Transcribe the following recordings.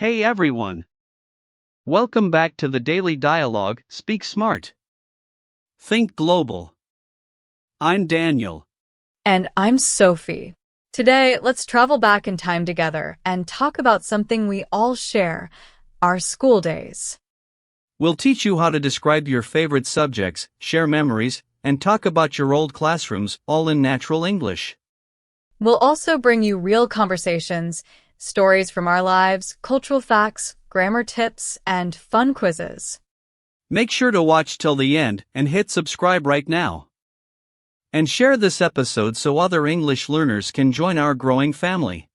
Hey everyone! Welcome back to the Daily Dialogue, Speak Smart. Think Global. I'm Daniel. And I'm Sophie. Today, let's travel back in time together and talk about something we all share, our school days. We'll teach you how to describe your favorite subjects, share memories, and talk about your old classrooms, all in natural English. We'll also bring you real conversations, stories from our lives, cultural facts, grammar tips, and fun quizzes. Make sure to watch till the end and hit subscribe right now. And share this episode so other English learners can join our growing family.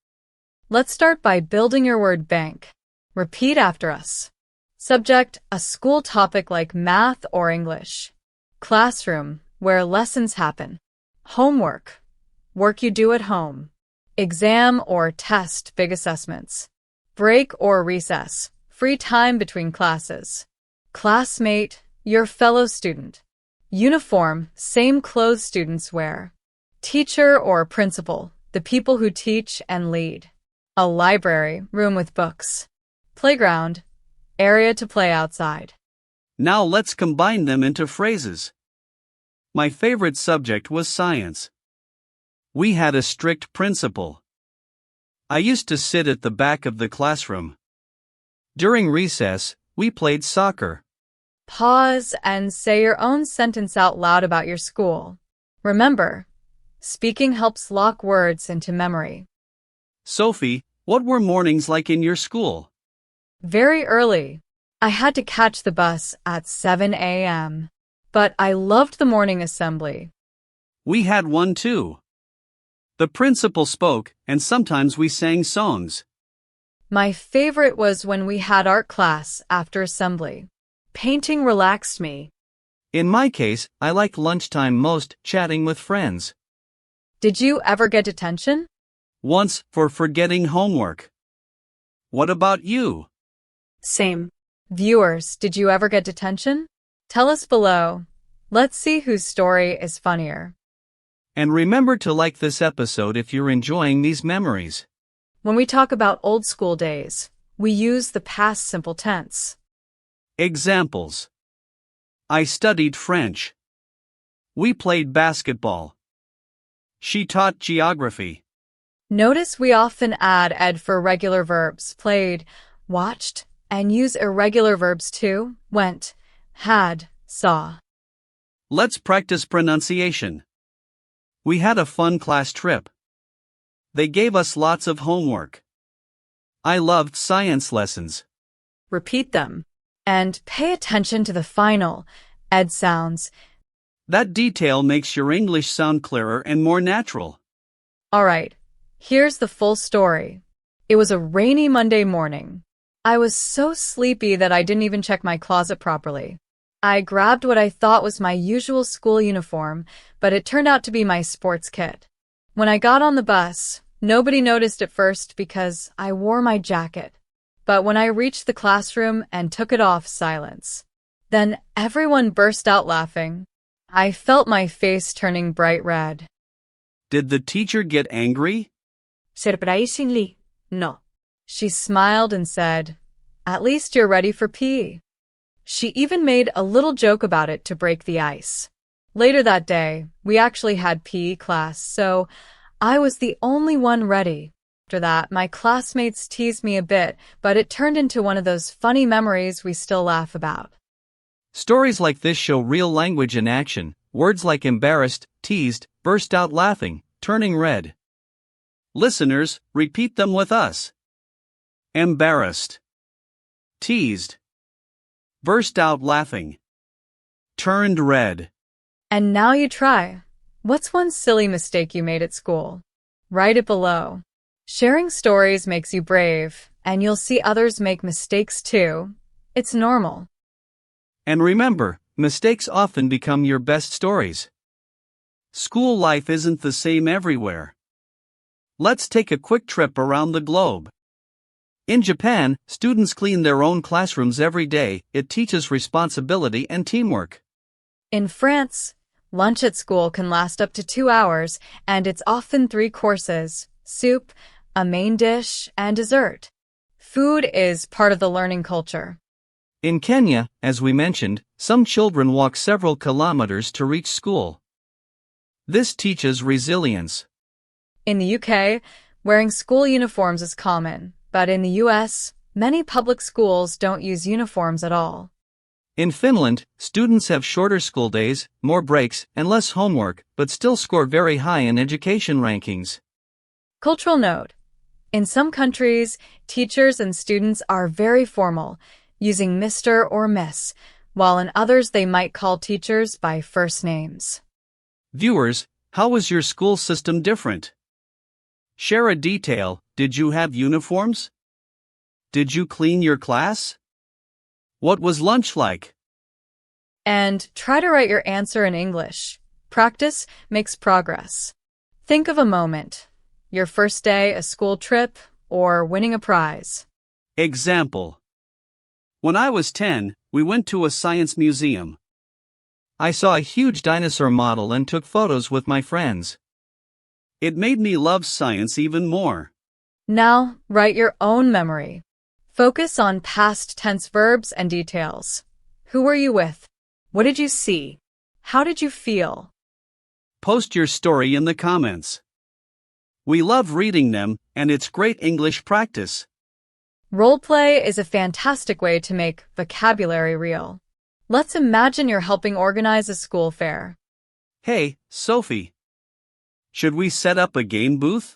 Let's start by building your word bank. Repeat after us. Subject, a school topic like math or English. Classroom, where lessons happen. Homework, work you do at home. Exam or test, big assessments. Break or recess, free time between classes. Classmate, your fellow student. Uniform, same clothes students wear. Teacher or principal, the people who teach and lead. A library, room with books. Playground, area to play outside. Now let's combine them into phrases. My favorite subject was science. We had a strict principal. I used to sit at the back of the classroom. During recess, we played soccer. Pause and say your own sentence out loud about your school. Remember, speaking helps lock words into memory. Sophie, what were mornings like in your school? Very early. I had to catch the bus at 7 a.m. But I loved the morning assembly. We had one too. The principal spoke, and sometimes we sang songs. My favorite was when we had art class after assembly. Painting relaxed me. In my case, I liked lunchtime most, chatting with friends. Did you ever get detention? Once, for forgetting homework. What about you? Same. Viewers, did you ever get detention? Tell us below. Let's see whose story is funnier. And remember to like this episode if you're enjoying these memories. When we talk about old school days, we use the past simple tense. Examples. I studied French. We played basketball. She taught geography. Notice we often add ed for regular verbs, played, watched, and use irregular verbs too, went, had, saw. Let's practice pronunciation. We had a fun class trip. They gave us lots of homework. I loved science lessons. Repeat them. And pay attention to the final, ed sounds. That detail makes your English sound clearer and more natural. Alright, here's the full story. It was a rainy Monday morning. I was so sleepy that I didn't even check my closet properly. I grabbed what I thought was my usual school uniform, but it turned out to be my sports kit. When I got on the bus, nobody noticed at first because I wore my jacket. But when I reached the classroom and took it off, silence. Then everyone burst out laughing. I felt my face turning bright red. Did the teacher get angry? Surprisingly, no. She smiled and said, "At least you're ready for PE." She even made a little joke about it to break the ice. Later that day, we actually had PE class, so I was the only one ready. After that, my classmates teased me a bit, but it turned into one of those funny memories we still laugh about. Stories like this show real language in action. Words like embarrassed, teased, burst out laughing, turning red. Listeners, repeat them with us. Embarrassed. Teased. Burst out laughing. Turned red. And now you try. What's one silly mistake you made at school? Write it below. Sharing stories makes you brave, and you'll see others make mistakes too. It's normal. And remember, mistakes often become your best stories. School life isn't the same everywhere. Let's take a quick trip around the globe. In Japan, students clean their own classrooms every day. It teaches responsibility and teamwork. In France, lunch at school can last up to 2 hours, and it's often 3 courses, soup, a main dish, and dessert. Food is part of the learning culture. In Kenya, as we mentioned, some children walk several kilometers to reach school. This teaches resilience. In the UK, wearing school uniforms is common, but in the US, many public schools don't use uniforms at all. In Finland, students have shorter school days, more breaks, and less homework, but still score very high in education rankings. Cultural note. In some countries, teachers and students are very formal, using Mr. or Miss, while in others they might call teachers by first names. Viewers, how was your school system different? Share a detail. Did you have uniforms? Did you clean your class? What was lunch like? And try to write your answer in English. Practice makes progress. Think of a moment. Your first day, a school trip, or winning a prize. Example. When I was 10, we went to a science museum. I saw a huge dinosaur model and took photos with my friends. It made me love science even more. Now, write your own memory. Focus on past tense verbs and details. Who were you with? What did you see? How did you feel? Post your story in the comments. We love reading them, and it's great English practice. Roleplay is a fantastic way to make vocabulary real. Let's imagine you're helping organize a school fair. Hey, Sophie. Should we set up a game booth?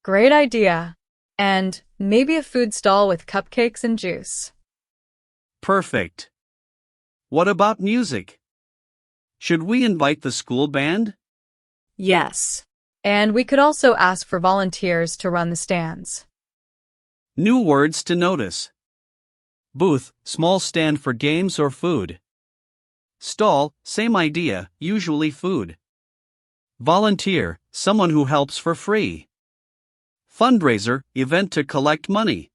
Great idea. And maybe a food stall with cupcakes and juice. Perfect. What about music? Should we invite the school band? Yes. And we could also ask for volunteers to run the stands. New words to notice. Booth, small stand for games or food. Stall, same idea, usually food. Volunteer, someone who helps for free. Fundraiser, event to collect money.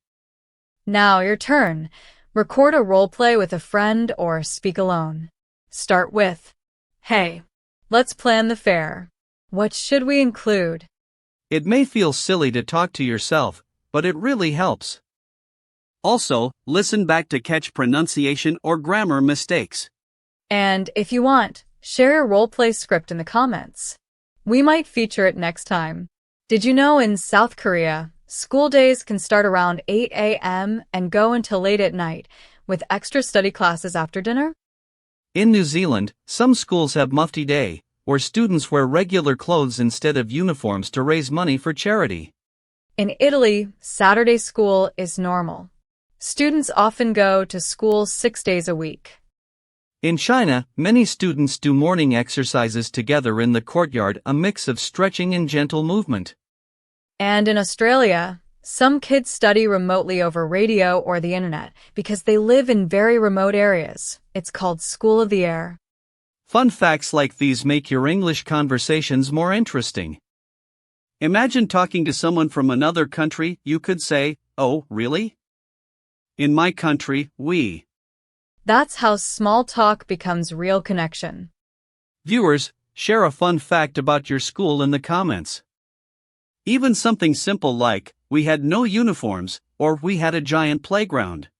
Now your turn. Record a roleplay with a friend or speak alone. Start with, "Hey, let's plan the fair. What should we include?" It may feel silly to talk to yourself, but it really helps. Also, listen back to catch pronunciation or grammar mistakes. And if you want, share your roleplay script in the comments. We might feature it next time. Did you know in South Korea, school days can start around 8 a.m. and go until late at night, with extra study classes after dinner? In New Zealand, some schools have Mufti Day, where students wear regular clothes instead of uniforms to raise money for charity. In Italy, Saturday school is normal. Students often go to school 6 days a week. In China, many students do morning exercises together in the courtyard, a mix of stretching and gentle movement. And in Australia, some kids study remotely over radio or the internet because they live in very remote areas. It's called School of the Air. Fun facts like these make your English conversations more interesting. Imagine talking to someone from another country. You could say, "Oh, really? In my country, we..." That's how small talk becomes real connection. Viewers, share a fun fact about your school in the comments. Even something simple like, "We had no uniforms," or "We had a giant playground."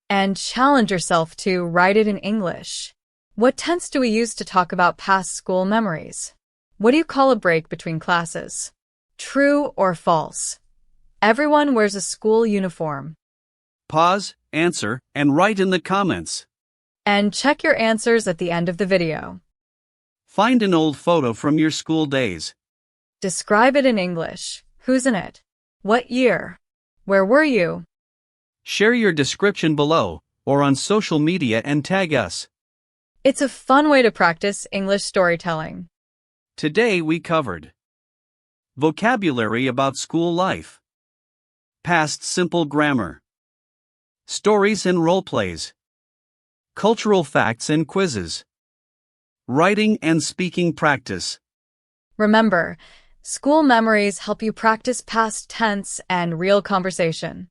And challenge yourself to write it in English. What tense do we use to talk about past school memories? What do you call a break between classes? True or false? Everyone wears a school uniform. Pause, answer, and write in the comments. And check your answers at the end of the video. Find an old photo from your school days. Describe it in English. Who's in it? What year? Where were you? Share your description below, or on social media and tag us. It's a fun way to practice English storytelling. Today we covered vocabulary about school life, past simple grammar, stories and roleplays, cultural facts and quizzes, writing and speaking practice. Remember, school memories help you practice past tense and real conversation.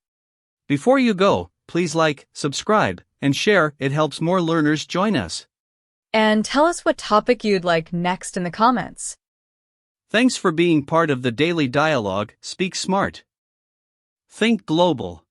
Before you go, please like, subscribe, and share. It helps more learners join us. And tell us what topic you'd like next in the comments. Thanks for being part of the daily dialogue. Speak smart. Think global.